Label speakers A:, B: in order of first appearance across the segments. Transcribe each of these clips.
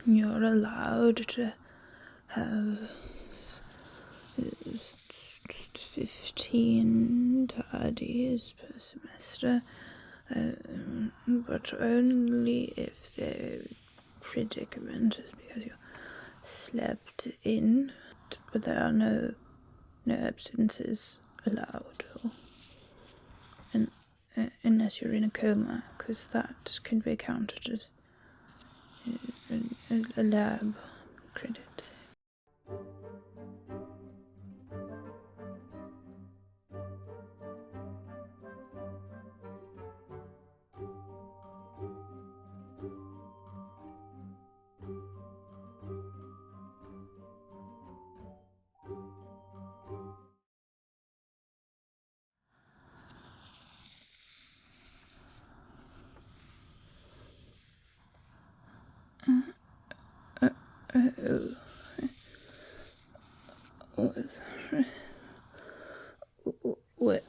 A: you're allowed to have 15 tardies per semester, but only if the predicament is because you slept in, but there are no absences allowed, unless you're in a coma, because that can be counted as a lab credit.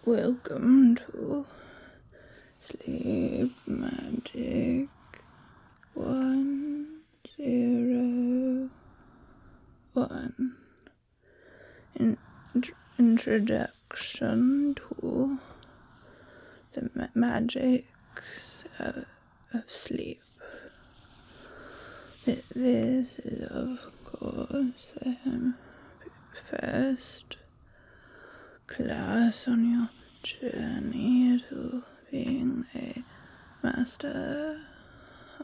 A: Welcome to Sleep Magic 101. Introduction to the magics of sleep. This is, of course, the first class on your journey to being a master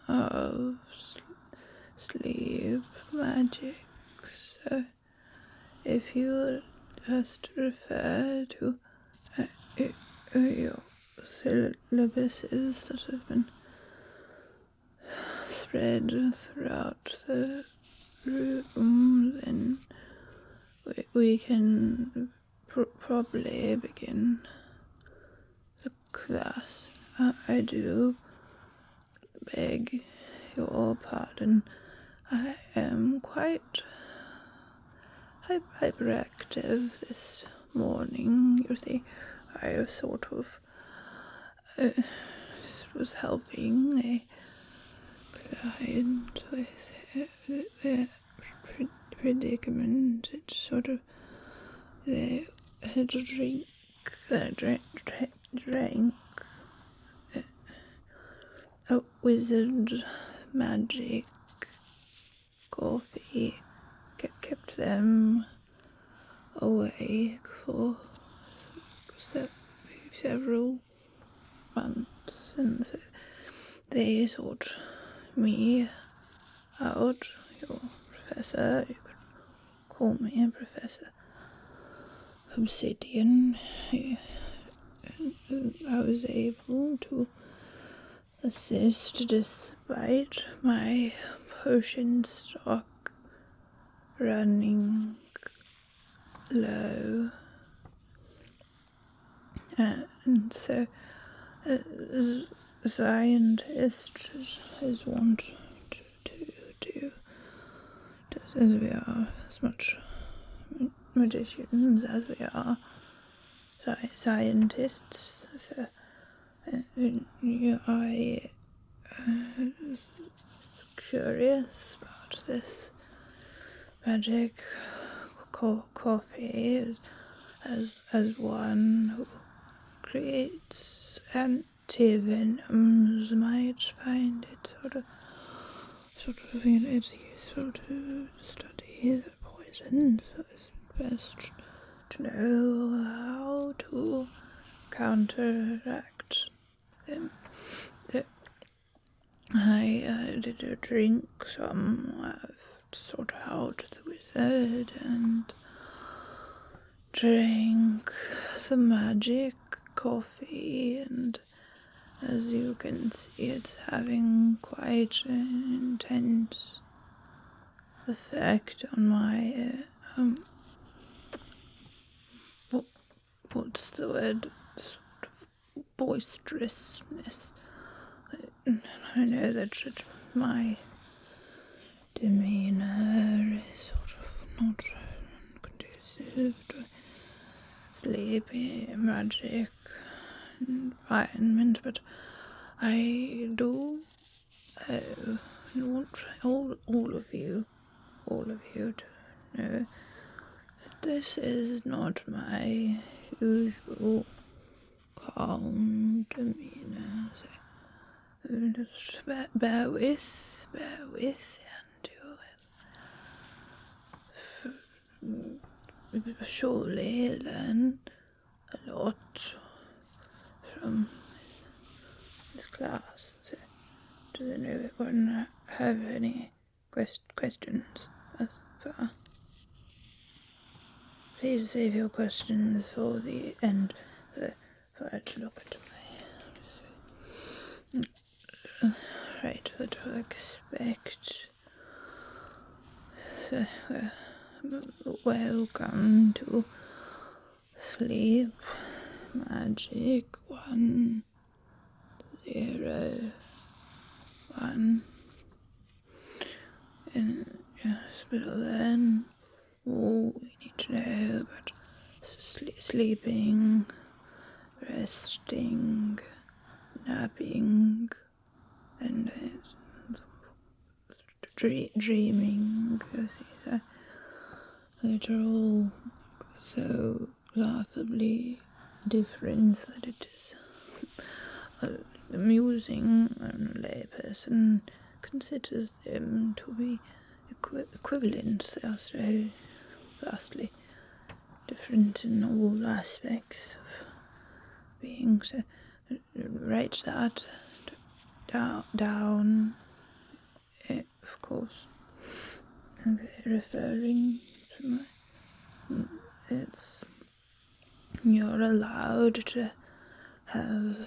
A: of sleep magic. So if you just refer to your syllabuses that have been spread throughout the room, then we can probably begin the class. I do beg your pardon. I am quite hyperactive this morning. You see, I sort of was helping a client with their predicament. It's sort of they had to drank a wizard magic coffee, kept them awake for several months, and so they sought me out. Your professor, you could call me a Professor Obsidian. I was able to assist despite my potion stock running low. And so, as scientists, as want to do, as we are, as much magicians as we are scientists, so I was curious about this magic coffee as one who creates antivenoms might find it sort of it's useful to study the poison, so it's best to know how to counteract them. So I did drink some. I've sought out the wizard and drank some magic coffee, and as you can see, it's having quite an intense effect on my what's the word? Sort of boisterousness. I know that my demeanor is sort of not conducive to sleepy magic environment, but I do want all of you to know that this is not my usual calm demeanour. So just bear with, and you'll surely learn a lot from this class. So, does anyone have any questions thus far? Please save your questions for the end, for I to look at my... Right, what to expect. So, welcome to Sleep Magic 101. In the hospital then, all we need to know about sleeping, resting, napping, and dreaming. That are all so laughably different that it is amusing when a layperson considers them to be equivalent. They are so vastly different in all aspects of being. So write that down, of course. Okay, referring to my... You're allowed to have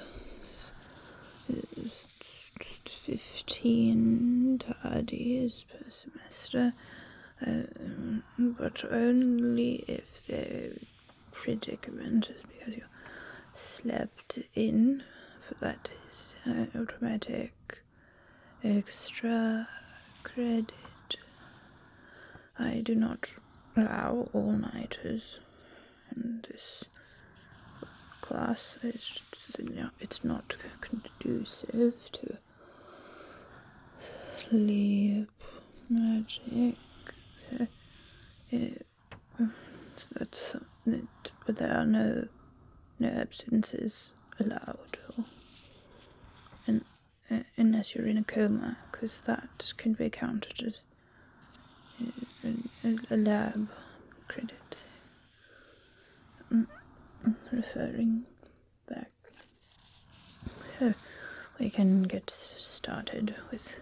A: 15 tardies per semester, but only if the predicament is because you slept in, for that is automatic extra credit. I do not allow all-nighters in this class. It's not conducive to sleep magic. That's it, but there are no absences allowed, unless you're in a coma, because that can be counted as a lab credit. Referring back. So, we can get started with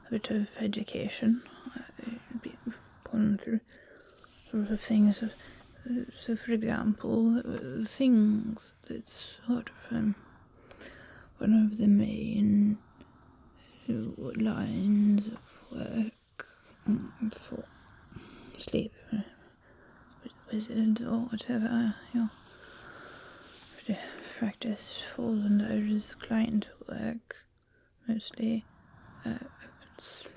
A: a bit of education. We've gone through sort of things. So, for example, things that's sort of one of the main lines of work for sleep wizards or whatever your practice falls under is client work, mostly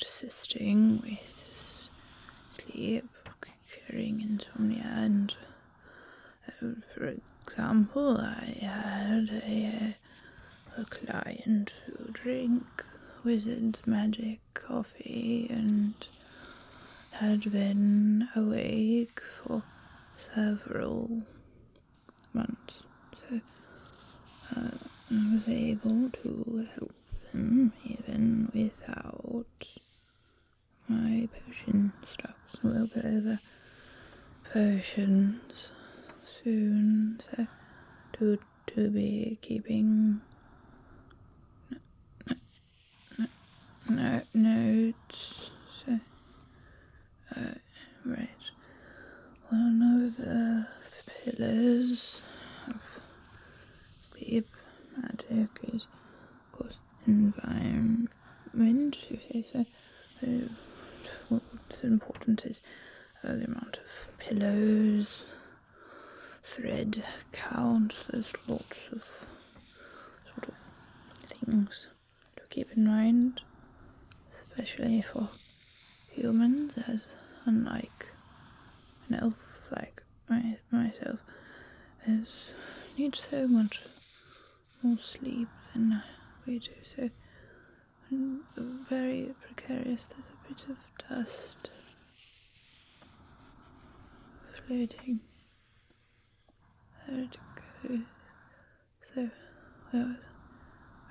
A: assisting with sleep, curing insomnia, and for example, I had a client who drank wizard's magic coffee and had been awake for several months. So I was able to help them even without my potion stocks. We'll go over potions soon, so to be keeping notes. So, right. One of the pillars of sleep magic is, of course, environment, if you say so. What's important is the amount of pillows, thread count. There's lots of sort of things to keep in mind, especially for humans, as unlike an elf like myself, needs so much more sleep than we do. So very precarious. There's a bit of dust floating. There it goes. So,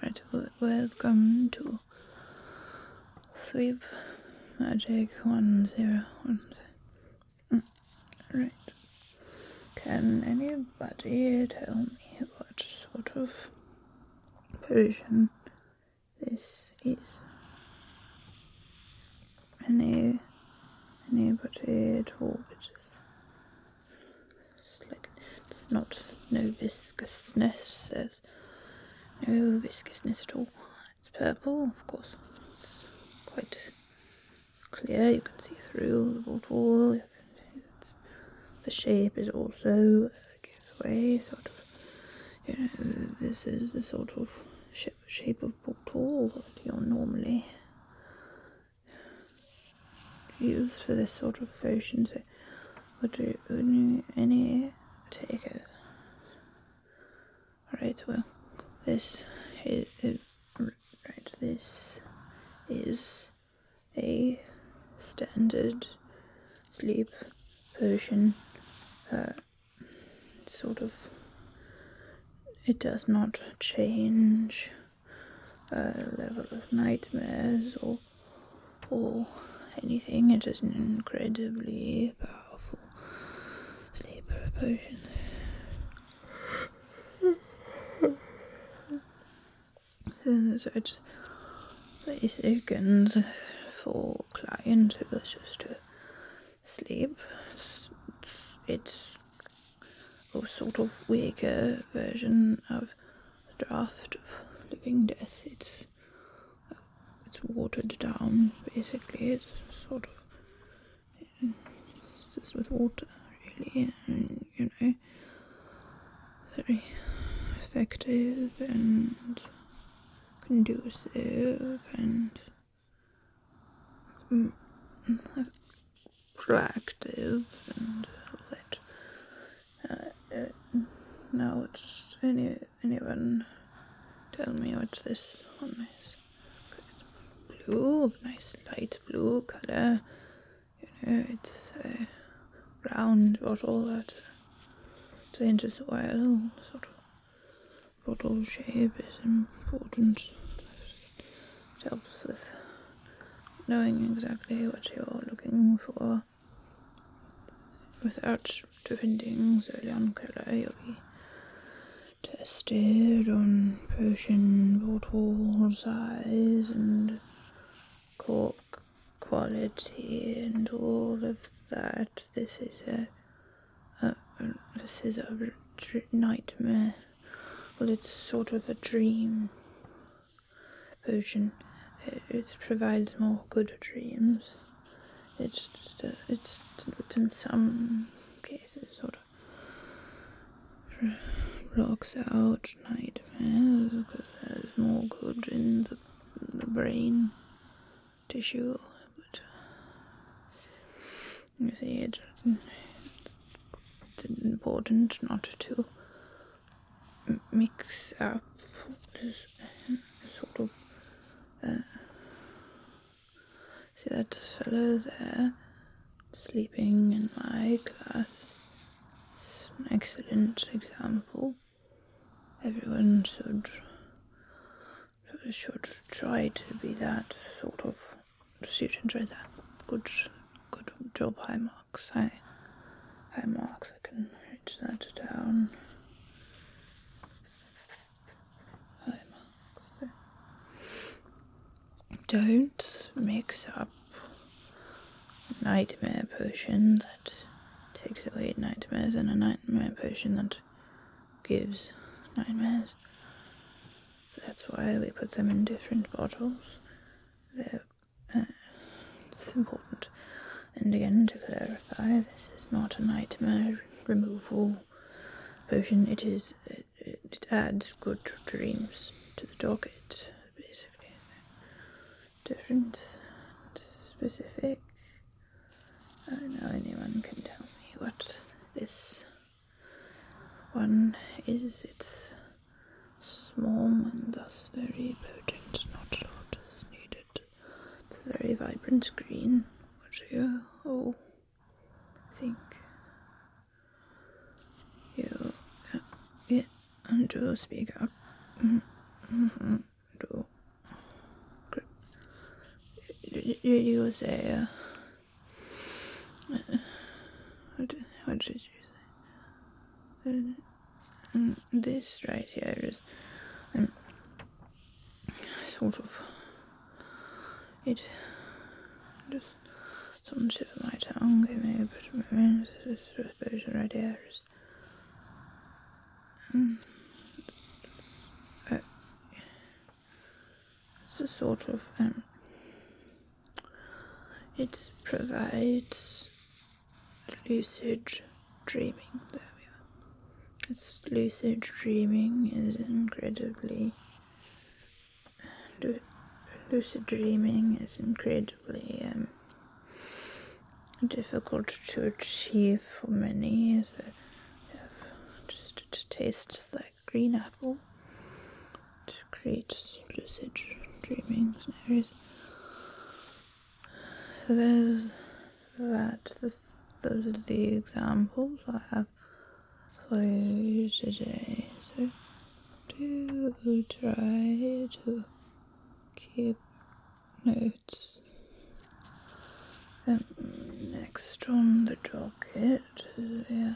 A: right, welcome to Sleep Magic 101. Right. Can anybody tell me what sort of potion this is? Anybody at all? It's not no viscousness. There's no viscousness at all. It's purple, of course. It's quite clear. You can see through the bottle. The shape is also a giveaway, sort of. This is the sort of shape of bottle that you'll normally use for this sort of potion. So, would you any take it? Alright, well, this is a standard sleep potion. It does not change level of nightmares or anything. It is an incredibly powerful sleeper potion. So it's basic, and for client who wishes to sleep, it's a sort of weaker version of the draft of Living Death. It's watered down, basically. It's sort of just with water, really, and, very effective and conducive and proactive and all that. Now, it's anyone tell me what this one is? It's blue, nice light blue colour. It's a round bottle that changes oil. Sort of bottle shape is important. It helps with knowing exactly what you're looking for. Without depending solely on colour, you'll be tested on potion bottle size and cork quality and all of that. This is a nightmare. Well, it's sort of a dream potion. It provides more good dreams. It's in some cases sort of blocks out nightmares because there's more good in the brain tissue. But you see, it's important not to mix up sort of. See that fellow there sleeping in my class? It's an excellent example. Everyone should try to be that sort of student right there. Good job, high marks. High marks. I can write that down. High marks. Don't mix up nightmare potion that takes away nightmares and a nightmare potion that gives nightmares. So that's why we put them in different bottles. It's important. And again, to clarify, this is not a nightmare removal potion. It adds good dreams to the docket, basically. Different, specific. I don't know anyone can tell me what this one is. It's small and thus very potent, not a lot is needed. It's a very vibrant green. What do you all think? You, yeah, and do speak up. Do. You say, what did you say? This right here is sort of, it just on the tip of my tongue. Give me a bit of a moment. This version right here is it's a sort of it provides lucid dreaming. There we are. It's lucid dreaming is incredibly lucid dreaming is incredibly difficult to achieve for many. So you have just to taste like green apple to create lucid dreaming scenarios. So there's that. Those are the examples I have for you today. So do try to keep notes. Next on the docket, yeah.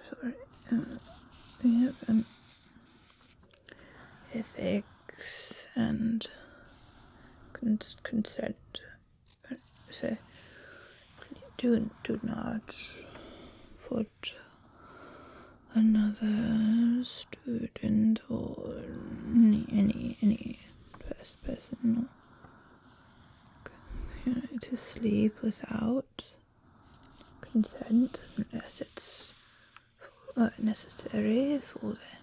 A: Sorry. We have ethics and consent. So do not put another student or any person to sleep without consent unless it's necessary for their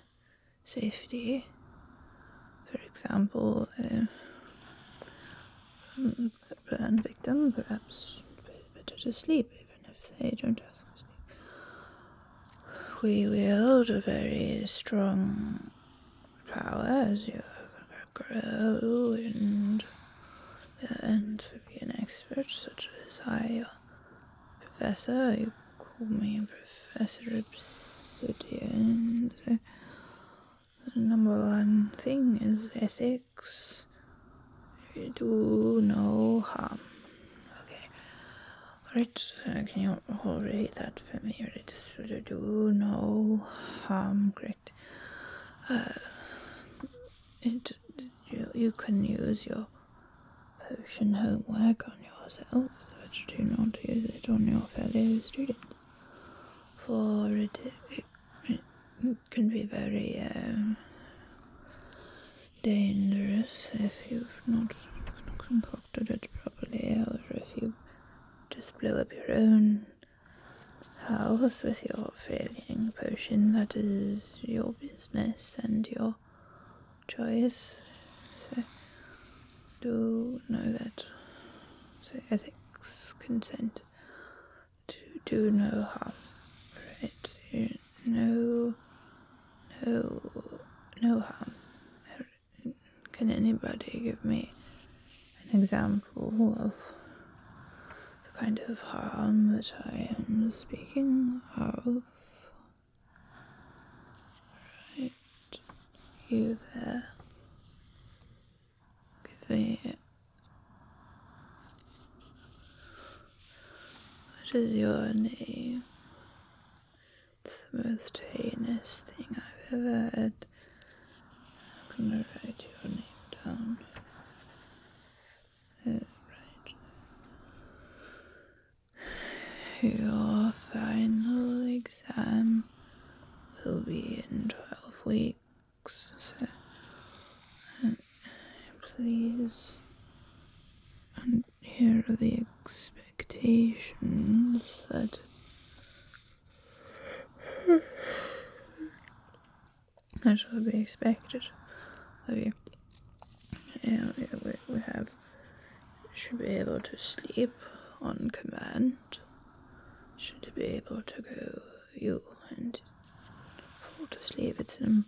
A: safety. For example, a burn victim perhaps better to sleep even if they don't ask to sleep. We wield a very strong power as you grow and learn to be an expert, such as I, your professor. You call me Professor Obsidian. So the number one thing is ethics. You do no harm. Okay. Alright, can you read that for me? Right, so do no harm, correct? You can use your potion homework on yourself, but do not use it on your fellow students, for it can be very dangerous if you've not concocted it properly, or if you just blow up your own house with your failing potion. That is your business and your choice. So do know that. So ethics, consent, to do no harm. Right? No harm. Can anybody give me an example of the kind of harm that I am speaking of? Right, you there. Give me. What is your name? It's the most heinous thing I've ever heard. I'm gonna write your name down. Right. Your final exam will be in 12 weeks, so please, and here are the expectations that will be expected of you. We have, should be able to sleep on command, should be able to go, you and fall to sleep. It's an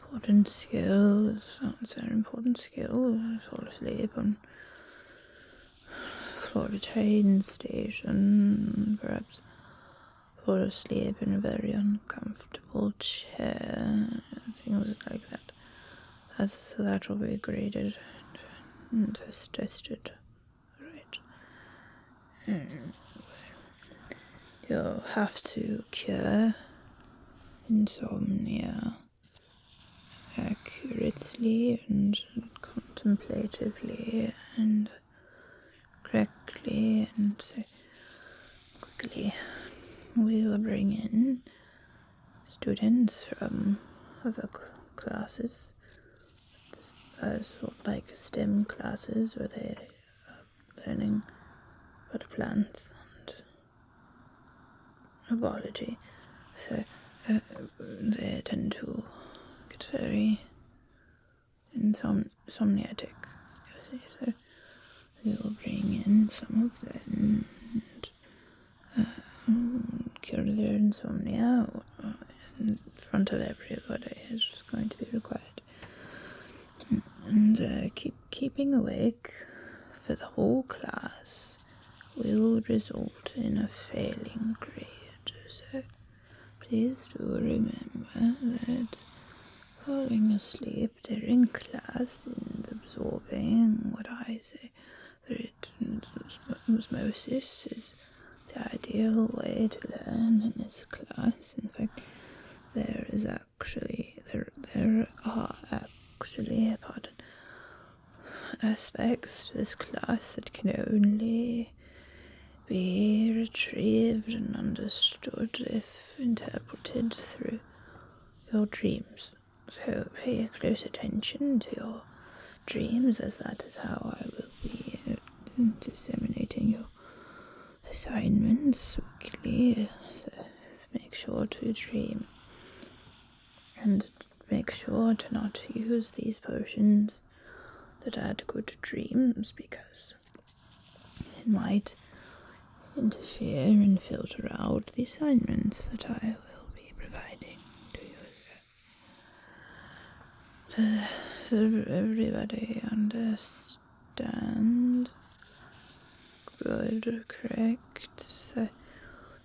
A: important skill. It's an important skill. Fall asleep on Florida train station, perhaps fall asleep in a very uncomfortable chair, things like that. So that will be graded and tested. Right. You'll have to cure insomnia accurately and contemplatively and correctly and so quickly. We will bring in students from other classes, sort of like STEM classes where they're learning about plants and biology. So they tend to get very insomniatic. So we will bring in some of them and cure their insomnia in front of everybody is going to be required. And keeping awake for the whole class will result in a failing grade. So please do remember that falling asleep during class and absorbing what I say, osmosis is the ideal way to learn in this class. In fact, there are actually aspects to this class that can only be retrieved and understood if interpreted through your dreams. So pay close attention to your dreams, as that is how I will be disseminating your assignments weekly. So make sure to dream and make sure to not use these potions that add good dreams, because it might interfere and filter out the assignments that I will be providing to you. Does everybody understand? Good, correct. So,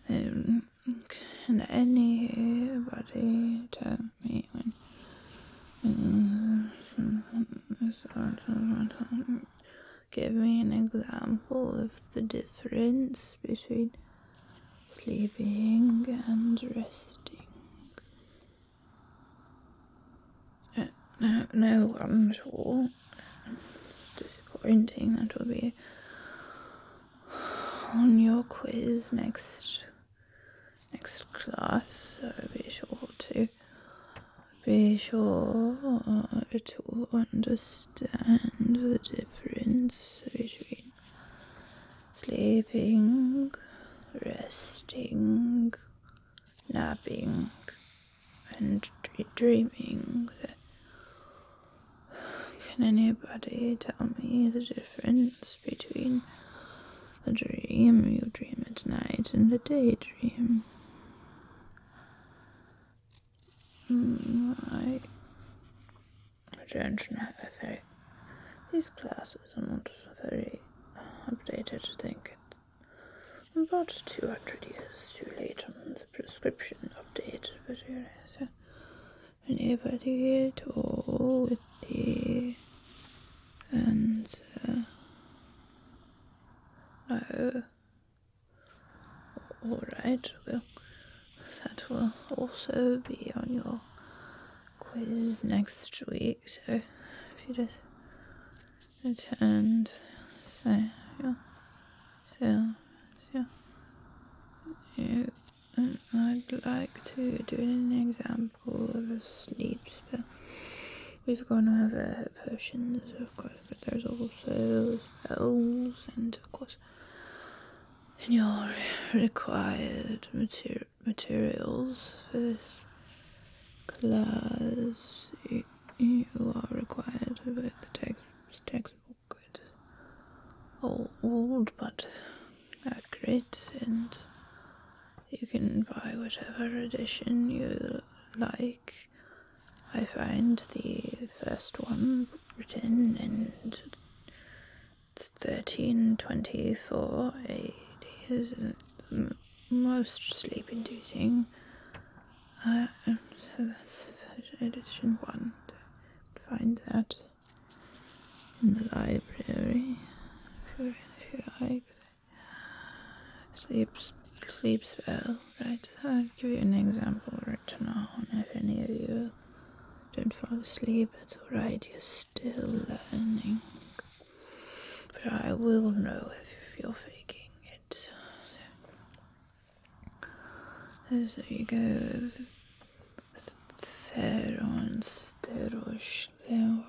A: can anybody tell me when give me an example of the difference between sleeping and resting? No one at all. It's disappointing. That will be on your quiz next class, so be sure to understand the difference between sleeping, resting, napping, and dreaming. Can anybody tell me the difference between a dream you dream at night and a daydream? I don't know. These classes are not very updated, I think. About 200 years too late on the prescription update, but so anybody at all with the answer? No. Alright, well, that will also be on your quiz next week, so if you just attend, I'd like to do an example of a sleep spell. We've gone over potions, of course, but there's also spells, and of course, in your required materials for this class, you are required to both the textbook. It's old but accurate, and You can buy whatever edition you like. I find the first one written in 1324 AD is most sleep-inducing. So that's edition 1. Find that in the library if you like. Sleep spell, right? I'll give you an example right now, and if any of you don't fall asleep, it's alright, you're still learning. But I will know if you're faking it. So you go, Theron, Sterosh, Leo,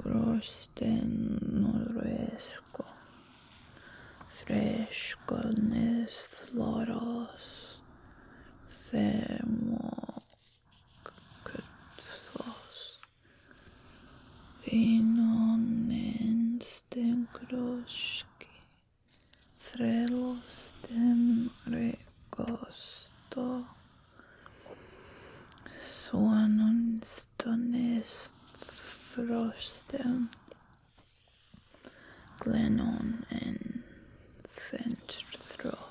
A: Grosten, Noresco, Threskolnes, Thloros, Thermokthos, Vinonen, Stenkroski, Threlostem, Rekosto, Swanon, Stones, Throsten, Glennon, and Fenthros.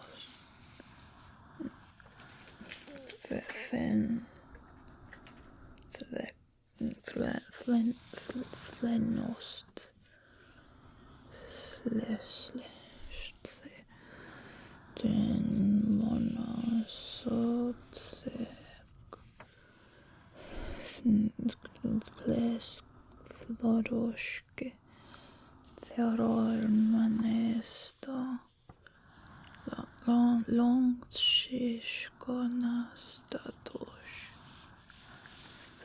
A: Flenost, Sleslesh, Den Monosot, Plesk, Floroshke, Theorormanesto, Longshishkonastatos,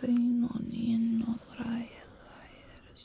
A: Thinonin Raelayers.